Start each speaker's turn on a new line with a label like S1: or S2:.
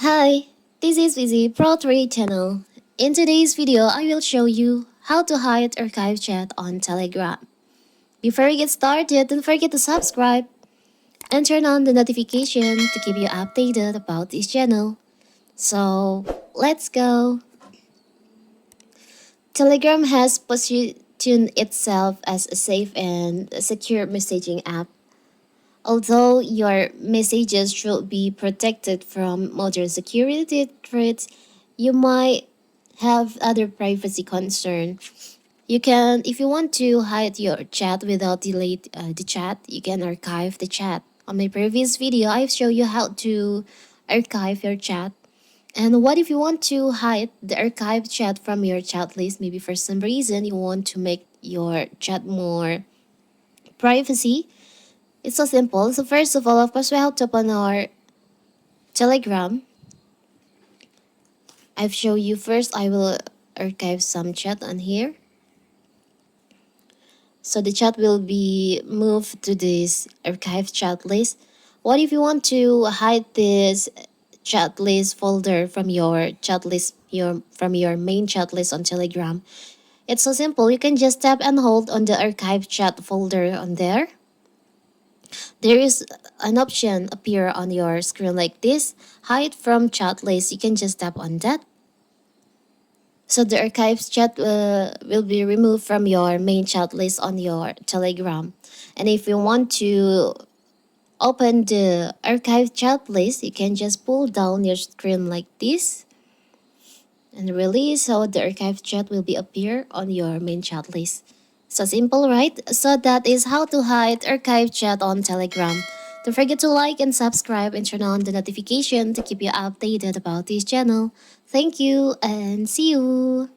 S1: Hi, this is Vizzy Pro 3 channel. In today's video, I will show you how to hide archive chat on Telegram. Before we get started, don't forget to subscribe and turn on the notification to keep you updated about this channel. So, let's go. Telegram has positioned itself as a safe and secure messaging app. Although your messages should be protected from modern security threats, you might have other privacy concern. You can, if you want to hide your chat without delete the chat, you can archive the chat. On my previous video, I've shown you how to archive your chat. And what if you want to hide the archived chat from your chat list? Maybe for some reason you want to make your chat more privacy. It's so simple. So first of all, of course, we have to open our Telegram. I've shown you first. I will archive some chat on here. So the chat will be moved to this archive chat list. What if you want to hide this chat list folder from your chat list, from your main chat list on Telegram? It's so simple. You can just tap and hold on the archive chat folder on there. There is an option appear on your screen like this, hide from chat list. You can just tap on that. So the archives chat will be removed from your main chat list on your Telegram. And if you want to open the archive chat list, you can just pull down your screen like this and release, so the archive chat will be appear on your main chat list. So simple, right? So that is how to hide archive chat on Telegram. Don't forget to like and subscribe and turn on the notification to keep you updated about this channel. Thank you and see you!